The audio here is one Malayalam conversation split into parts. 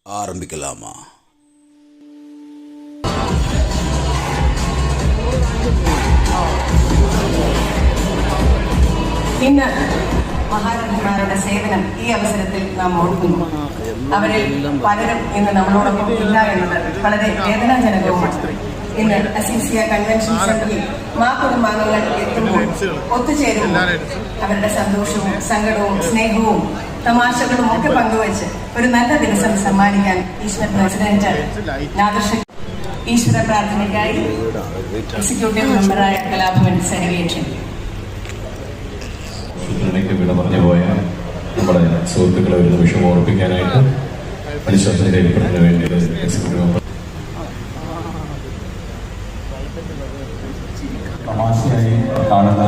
ஆரம்பிக்கலாமா? ഇന്ന് മഹാരഥന്മാരുടെ സേവനം ഈ അവസരത്തിൽ നാം ഓർക്കുന്നു. അവരിൽ പലരും ഇന്ന് നമ്മളോടൊപ്പം ഇല്ല എന്നത് വളരെ വേദനാജനകവുമാണ്. ഇന്ന് അസീസിയ കൺവെൻഷൻ സെന്ററിൽ കുടുംബാംഗങ്ങൾ എത്തുമ്പോൾ ഒത്തുചേരുമ്പോൾ അവരുടെ സന്തോഷവും സങ്കടവും സ്നേഹവും തമാശകളും ഒക്കെ പങ്കുവച്ച് ഒരു നല്ല ദിവസം സമ്മാനിക്കാൻ ഈശ്വര പ്രസിഡന്റ് ഈശ്വര പ്രാർത്ഥനയ്ക്കായി എക്സിക്യൂട്ടീവ് മെമ്പറായ കലാഭവൻ സെക്രട്ടറി വിട പറഞ്ഞു പോയ നമ്മുടെ സുഹൃത്തുക്കളെ ഒരു നിമിഷം ഓർപ്പിക്കാനായിട്ട് അനുശോചന രേഖപ്പെടുന്നതിന് വേണ്ടി എക്സിക്യൂട്ടീവ് മെമ്പർ തമാശയായി കാണുന്ന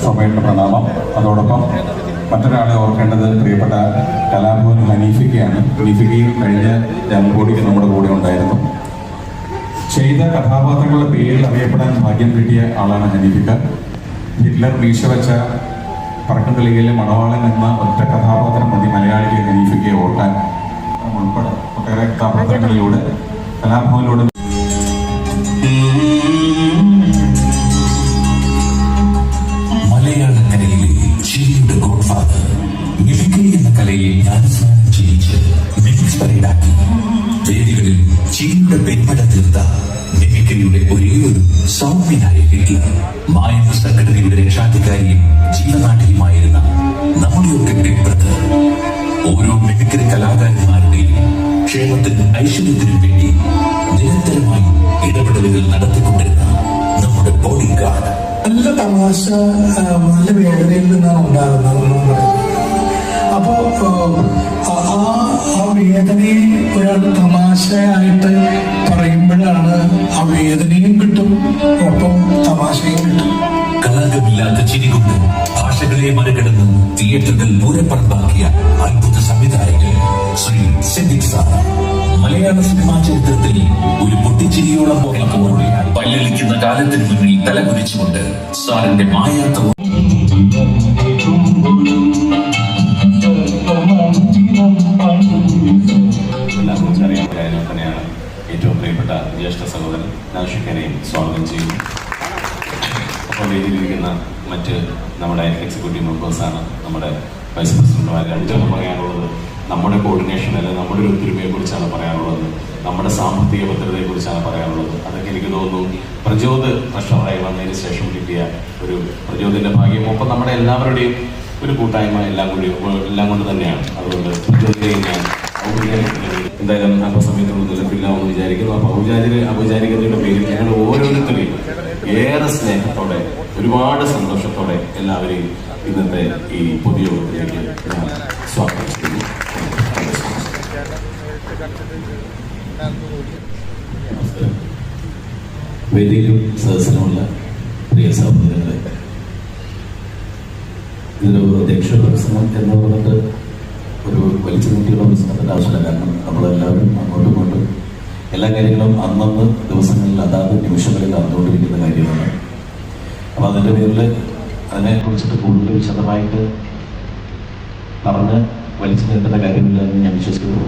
സോമേട്ടന് പ്രണാമം. അതോടൊപ്പം മറ്റൊരാളെ ഓർക്കേണ്ടത് പ്രിയപ്പെട്ട കലാഭവൻ ഹനീഫിക്കയാണ്. ഹനീഫിക്കയും കഴിഞ്ഞ ജന്മകൂടിക്ക് നമ്മുടെ കൂടെ ഉണ്ടായിരുന്നു. ചെയ്ത കഥാപാത്രങ്ങളുടെ പേരിൽ അറിയപ്പെടാൻ ഭാഗ്യം കിട്ടിയ ആളാണ് ഹനീഫിക്ക. ഹിറ്റ്ലർ മീശ വെച്ച പറക്കന്തളികയിലെ മണവാളൻ എന്ന ഒറ്റ കഥാപാത്രം മതി മലയാളിക്ക് ഹനീഫിക്കയെ ഓർക്കാൻ. ഉൾപ്പെടെ ഒട്ടേറെ കഥാപാത്രങ്ങളിലൂടെ കലാഭവനിലൂടെ മലയാളക്കരയിലെ ചിരിയുടെ ഗോഡ്ഫാദർ മിമിക്രി എന്ന കലയെ ജ്ഞാനസ്നാനം ചെയ്യിച്ച് മിമിക്സ് പരേഡാക്കി വേദികളിൽ ചിരിയുടെ പെൺപട തീർത്ത മിമിക്രിയുടെ ഒരേ ഒരു സൗമ്യനായ ഹിറ്റ്ലർ മായന്ന സംഘടനയുടെ രക്ഷാധികാരിയും ജീവനാട്ടിയുമായിരുന്ന നമ്മുടെയൊക്കെ ബിഗ് ബ്രദർ. ഓരോ മിമിക്രി കലാകാരന്മാരുടെയും ക്ഷേമത്തിനും ഐശ്വര്യത്തിനും വേണ്ടി നിരന്തരമായി ഇടപെടലുകൾ നടത്തിക്കൊണ്ടിരുന്ന നമ്മുടെ ബോഡി ഗാർഡ്. നല്ല തമാശ നല്ല വേദനയിൽ നിന്നാണ് ഉണ്ടാകുന്നത്. അപ്പോ ആ വേദനയെ ഒരാൾ തമാശയായിട്ട് പറയുമ്പോഴാണ് ആ വേദനയും കിട്ടും, ഒപ്പം തമാശയും കിട്ടും. കളങ്കമില്ലാത്ത ചിരികൊണ്ട് ഭാഷകളെ മറികടന്ന് തിയേറ്ററുകൾ പൂരപ്പറമ്പാക്കിയ അത്ഭുത സംവിധായകൻ ശ്രീ സിദ്ദിഖ് സാർ. മലയാള സിനിമാ ചരിത്രത്തിൽ ഒരു പൊട്ടിച്ചിരിയോളം പോയപ്പോൾ പല്ലളിക്കുന്ന കാലത്തിന് മുന്നിൽ തലകുനിച്ചുകൊണ്ട് സാറിന്റെ മായാത്ത എല്ലാവർക്കും അറിയാൻ കാര്യം തന്നെയാണ്. ഏറ്റവും പ്രിയപ്പെട്ട ജ്യേഷ്ഠ സഹോദരൻ നാഷിഖനെയും സ്വാഗതം ചെയ്യുന്നു. അപ്പോൾ വേദിയിലിരിക്കുന്ന മറ്റ് നമ്മുടെ എക്സിക്യൂട്ടീവ് മെമ്പേഴ്സാണ്. നമ്മുടെ വൈസ് പ്രസിഡന്റുമാർ രണ്ടും പറയാനുള്ളത് നമ്മുടെ കോർഡിനേഷൻ അല്ല, നമ്മുടെ ഒരു ഒത്തൊരുമയെ കുറിച്ചാണ് പറയാനുള്ളത്, നമ്മുടെ സാമ്പത്തിക ഭദ്രതയെ കുറിച്ചാണ് പറയാനുള്ളത്. അതൊക്കെ എനിക്ക് തോന്നുന്നു പ്രചോദ് വർഷമായി വന്നതിന് ശേഷം കിട്ടിയ ഒരു പ്രചോദിന്റെ ഭാഗ്യം, ഒപ്പം നമ്മുടെ എല്ലാവരുടെയും ഒരു കൂട്ടായ്മ എല്ലാം കൊണ്ട് തന്നെയാണ്. അതുകൊണ്ട് പ്രചോദിനെയും ഞാൻ എന്തായാലും അല്പസമയത്തോട് നിലപ്പില്ലാമെന്ന് വിചാരിക്കുന്നു. അപ്പോൾ ഔപചാരികതയുടെ പേരിൽ ഞങ്ങൾ ഓരോരുത്തരെയും ഏറെ സ്നേഹത്തോടെ ഒരുപാട് സന്തോഷത്തോടെ എല്ലാവരെയും ഇന്നത്തെ ഈ പൊതുയോഗത്തിലേക്ക് ഞാൻ സ്വാഗതം ചെയ്യുന്നു. വേദിയിലും സദസ്സിലുമുള്ള പ്രിയ സഹോദരങ്ങളെ, ഇതിലൊരു അധ്യക്ഷ പ്രസംഗം എന്ന് പറഞ്ഞിട്ട് ഒരു വലിച്ചു നീട്ടിയുള്ള പ്രസംഗത്തിൻ്റെ ആവശ്യമില്ല. കാരണം നമ്മളെല്ലാവരും അങ്ങോട്ടും ഇങ്ങോട്ടും എല്ലാ കാര്യങ്ങളും അന്നന്ന് ദിവസങ്ങളിൽ അതാത് നിമിഷങ്ങളിൽ നടന്നുകൊണ്ടിരിക്കുന്ന കാര്യമാണ്. അപ്പം അതിൻ്റെ പേരിൽ അതിനെക്കുറിച്ചിട്ട് കൂടുതൽ വിശദമായിട്ട് പറഞ്ഞ് വലിച്ചു നീട്ടേണ്ട കാര്യമില്ല എന്ന് ഞാൻ വിശ്വസിക്കുന്നു.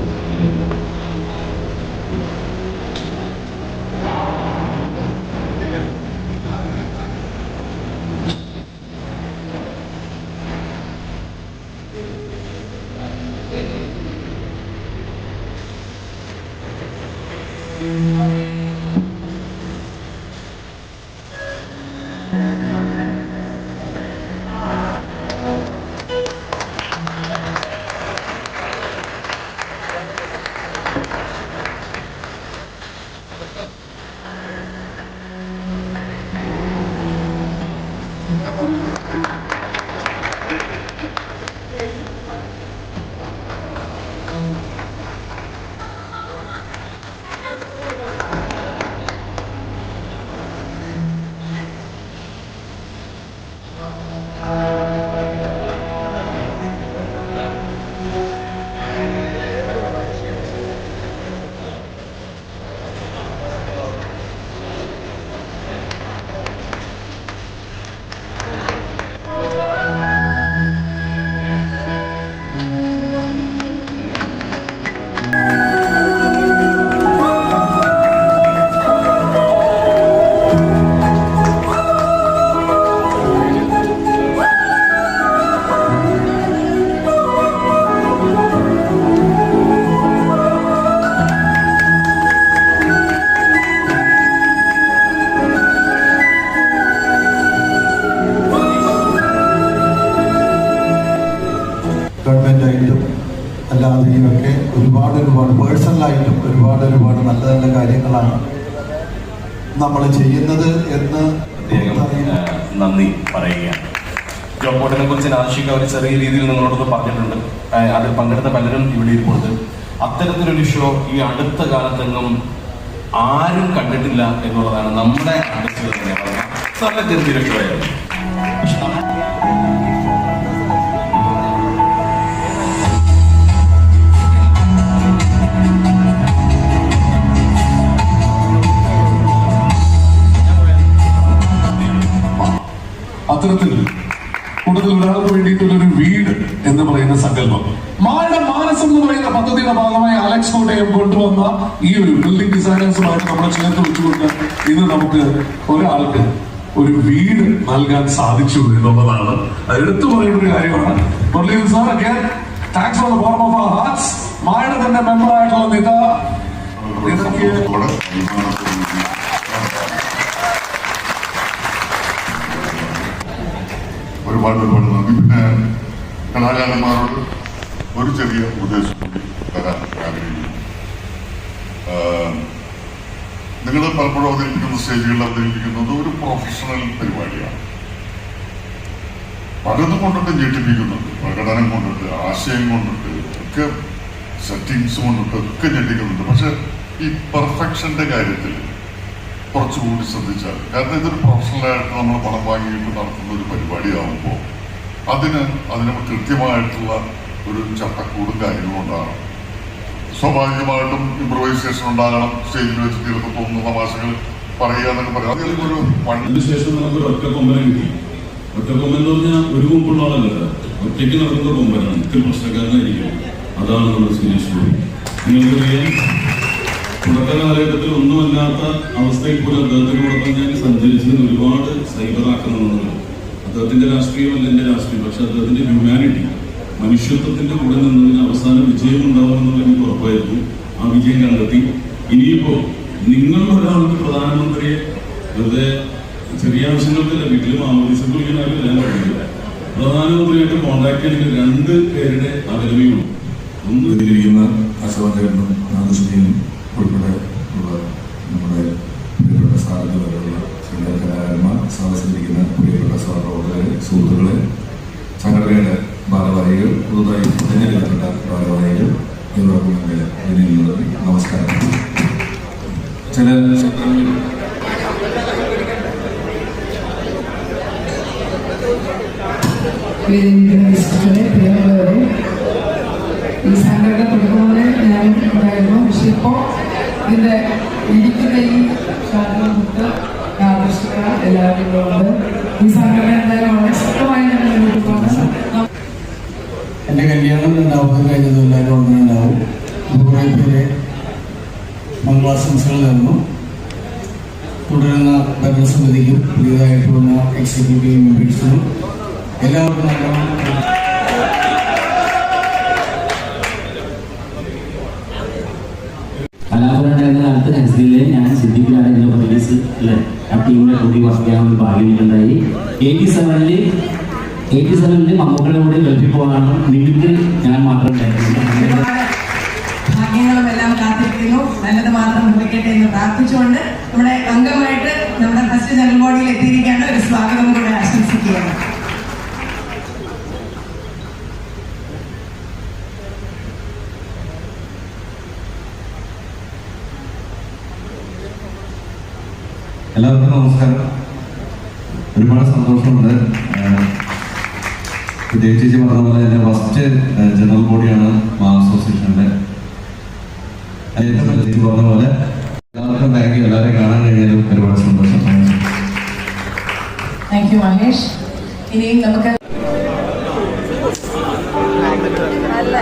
ഗവൺമെൻറ്റായിട്ടും അല്ലാതെയും ഒക്കെ ഒരുപാട് പേഴ്സണലായിട്ടും ഒരുപാട് നല്ല നല്ല കാര്യങ്ങളാണ് നമ്മൾ ചെയ്യുന്നത് എന്ന് നന്ദി പറയുകയാണ്. ജോബ് ബോർഡിനെ കുറിച്ച് ആശിക ഒരു ചെറിയ രീതിയിൽ നിങ്ങളോടൊന്ന് പറഞ്ഞിട്ടുണ്ട്. അതിൽ പങ്കെടുത്ത പലരും ഇവിടെ ഇരിപ്പുണ്ട്. അത്തരത്തിലൊരു ഷോ ഈ അടുത്ത കാലത്തെങ്ങും ആരും കണ്ടിട്ടില്ല എന്നുള്ളതാണ് നമ്മുടെ ആർട്ടിസ്റ്റുകൾ തന്നെ പറയുന്നത്. നല്ല ചെറിയൊരു ഷോ ആയിരുന്നു. അത്തരത്തിൽ കൂടുതൽ ഒരാൾക്ക് വേണ്ടിയിട്ടുള്ളൊരു വീട് എന്ന് പറയുന്ന സങ്കല്പം മാളുടെ മാനസം എന്ന് പറയുന്ന പദ്ധതിയുടെ ഭാഗമായി അലക്സ് കോട്ടയം കൊണ്ടുവന്ന ഈ ഒരു ബിൽഡിംഗ് ഡിസൈനേഴ്സുമായിട്ട് നമ്മൾ ചേർത്ത് വെച്ചുകൊണ്ട് ഇന്ന് നമുക്ക് ഒരാൾക്ക് ഒരു വീട് നൽകാൻ സാധിച്ചു എന്നുള്ളതാണ് എടുത്തു പറയുന്ന ഒരു കാര്യമാണ്. Muraleedharan sir again thanks from the bottom of our hearts. മാളുടെ തന്നെ മെമ്പർ ആയിട്ടുള്ള നിതയ്ക്ക് ഒരുപാട് നന്ദി. പിന്നെ കലാകാരന്മാരോട് ഒരു ചെറിയ ഉപദേശം കൂടി തരാൻ ആഗ്രഹിക്കുന്നു. നിങ്ങൾ പലപ്പോഴും അവതരിപ്പിക്കുന്ന സ്റ്റേജുകളിൽ അവതരിപ്പിക്കുന്നത് ഒരു പ്രൊഫഷണൽ പരിപാടിയാണ്. പലതും കൊണ്ടിട്ട് ഞെട്ടിപ്പിക്കുന്നുണ്ട്, പ്രകടനം കൊണ്ടിട്ട്, ആശയം കൊണ്ടിട്ട് ഒക്കെ, സെറ്റിങ്സ് കൊണ്ടിട്ട് ഒക്കെ ഞെട്ടിക്കുന്നുണ്ട്. പക്ഷെ ഈ പെർഫെക്ഷന്റെ കാര്യത്തിൽ കുറച്ചുകൂടി ശ്രദ്ധിച്ചാൽ, കാരണം ഇതൊരു പ്രൊഫഷണലായിട്ട് നമ്മൾ പണം വാങ്ങിയിട്ട് നടത്തുന്ന ഒരു പരിപാടിയാകുമ്പോൾ അതിന് കൃത്യമായിട്ടുള്ള ഒരു ചട്ടക്കൂടും കാര്യങ്ങളും ഉണ്ടാകണം. സ്വാഭാവികമായിട്ടും ഇംപ്രവൈസേഷൻ ഉണ്ടാകണം. സ്റ്റേജിൽ വെച്ച് തീർത്ത് തോന്നുന്ന തമാശകൾ പറയുക എന്നൊക്കെ പറയാം. അതിലൊരു അതിനുശേഷം നമുക്കൊരു ഒറ്റക്കൊമ്പനെ കിട്ടി. ഒറ്റക്കൊമ്പൻ എന്ന് പറഞ്ഞാൽ ഒരു കൊമ്പുള്ള ആളല്ല, ഒറ്റയ്ക്ക് നടക്കുന്ന കൊമ്പനാണ്. ഇത്തിരി പ്രശ്നക്കാരനായിരിക്കും. അതാണ് നമ്മുടെ സുരേഷ് ഗോപി. നിങ്ങൾക്കറിയാം, തുടക്ക കാലഘട്ടത്തിൽ ഒന്നുമല്ലാത്ത അവസ്ഥയിൽ പോലും അദ്ദേഹത്തിനോടൊപ്പം ഞാൻ സഞ്ചരിച്ചതിന് ഒരുപാട് സൈബർ ആക്രമണങ്ങൾ. അദ്ദേഹത്തിന്റെ രാഷ്ട്രീയമല്ല എന്റെ രാഷ്ട്രീയം, പക്ഷെ അദ്ദേഹത്തിന്റെ ഹ്യൂമാനിറ്റി, മനുഷ്യത്വത്തിന്റെ കൂടെ നിന്നതിന് അവസാനം വിജയം ഉണ്ടാവുമെന്നുള്ള എനിക്ക് ഉറപ്പായിരുന്നു. ആ വിജയം കണ്ടെത്തി. ഇനിയിപ്പോ നിങ്ങൾ ഒരാൾക്ക് പ്രധാനമന്ത്രിയെ വെറുതെ ചെറിയ ആവശ്യങ്ങൾക്കല്ല, വീട്ടിൽ മാമോദിസങ്ങളിലും ഞാൻ പറയുന്നത്, പ്രധാനമന്ത്രിയായിട്ട് കോൺടാക്ട് ചെയ്യുന്ന 2 പേരുടെ അവലംബിയുണ്ട്. ഒന്ന് ഇതിലിരിക്കുന്ന അശോകനും നാദശ്രീയും ഉൾപ്പെടെ ഉള്ള നമ്മുടെ പ്രിയപ്പെട്ട സ്ഥാനത്തുള്ള ശ്രീലങ്ക കലാകാരന്മാർ, സദസ്സിലിരിക്കുന്ന പ്രിയപ്പെട്ട സഹപ്രവർത്തകരെ, സുഹൃത്തുക്കളെ, സംഘടനയുടെ ഭാരവാഹികൾ, പുതുതായി തിരഞ്ഞെടുക്കപ്പെട്ട ഭാരവാഹികൾ, ഇവർക്കും എൻ്റെ വിനീതമായ നമസ്കാരം. ചില പ്രിയമുള്ളവരെ, ഈ സംഘടന തുടങ്ങുന്നതിന് ഞാൻ ഉണ്ടായിരുന്നു. പക്ഷെ ഇപ്പോൾ ഇതിൻ്റെ ഇരിക്കുന്ന ഈ ശാഖമുട്ട് ആകർഷിക്ക എല്ലാവരും ഉണ്ട്. ഈ സംഘടന എന്തായാലും വളരെ ശക്തമായി തന്നെ മുന്നോട്ട് പോകണം. എൻ്റെ കല്യാണം രണ്ടാമത്തെ കഴിഞ്ഞത് എല്ലാവരും ഉണ്ടാവും. കുറേ പേരെ മംഗളാശംസകൾ തന്നു. തുടരുന്ന ഭരണസമിതിക്കും പുതിയതായിട്ടുള്ള എക്സിക്യൂട്ടീവ് മെമ്പേഴ്സിനും എല്ലാവർക്കും നല്ലോണം കലാപരമായിരുന്ന കാലത്ത് ഹസ്ബിലെ ഞാൻ സിദ്ധിക്കിലാണ് എൻ്റെ പ്രൊഡ്യൂസ് അല്ലേ, ആ ടീമിനെ കൂടി വർക്ക് ചെയ്യാൻ ഒരു ഭാഗ്യം എനിക്കുണ്ടായി. 87-ൽ മമ്മൂക്കയുടെ കൂടെ ഗൾഫിൽ പോകാനും മിമിക്രി ഞാൻ മാത്രം ഉണ്ടായിരുന്നു. ഭാഗ്യങ്ങളും എല്ലാം കാത്തിരിക്കുന്നു. നല്ലത് മാത്രം ഭവിക്കട്ടെ എന്ന് പ്രാർത്ഥിച്ചുകൊണ്ട് നമ്മുടെ അംഗമായിട്ട് നമ്മുടെ ഫസ്റ്റ് ജനറൽ ബോഡിയിൽ എത്തിയിരിക്കേണ്ട ഒരു സ്വാഗതം കൂടെ ആശംസിക്കുകയാണ്. എല്ലാവർക്കും നമസ്കാരം. ഒരുപാട് സന്തോഷമുണ്ട്. ചേച്ചി പറഞ്ഞ പോലെ എൻ്റെ ഫസ്റ്റ് ജനറൽ ബോഡിയാണ് മാ അസോസിയേഷൻ്റെ. ചേച്ചി പറഞ്ഞ പോലെ എല്ലാവർക്കും താങ്ക് യു. എല്ലാവരെയും കാണാൻ കഴിഞ്ഞാലും ഒരുപാട് സന്തോഷം. Thank you Mahesh. ഇനിയും നമുക്ക് നല്ല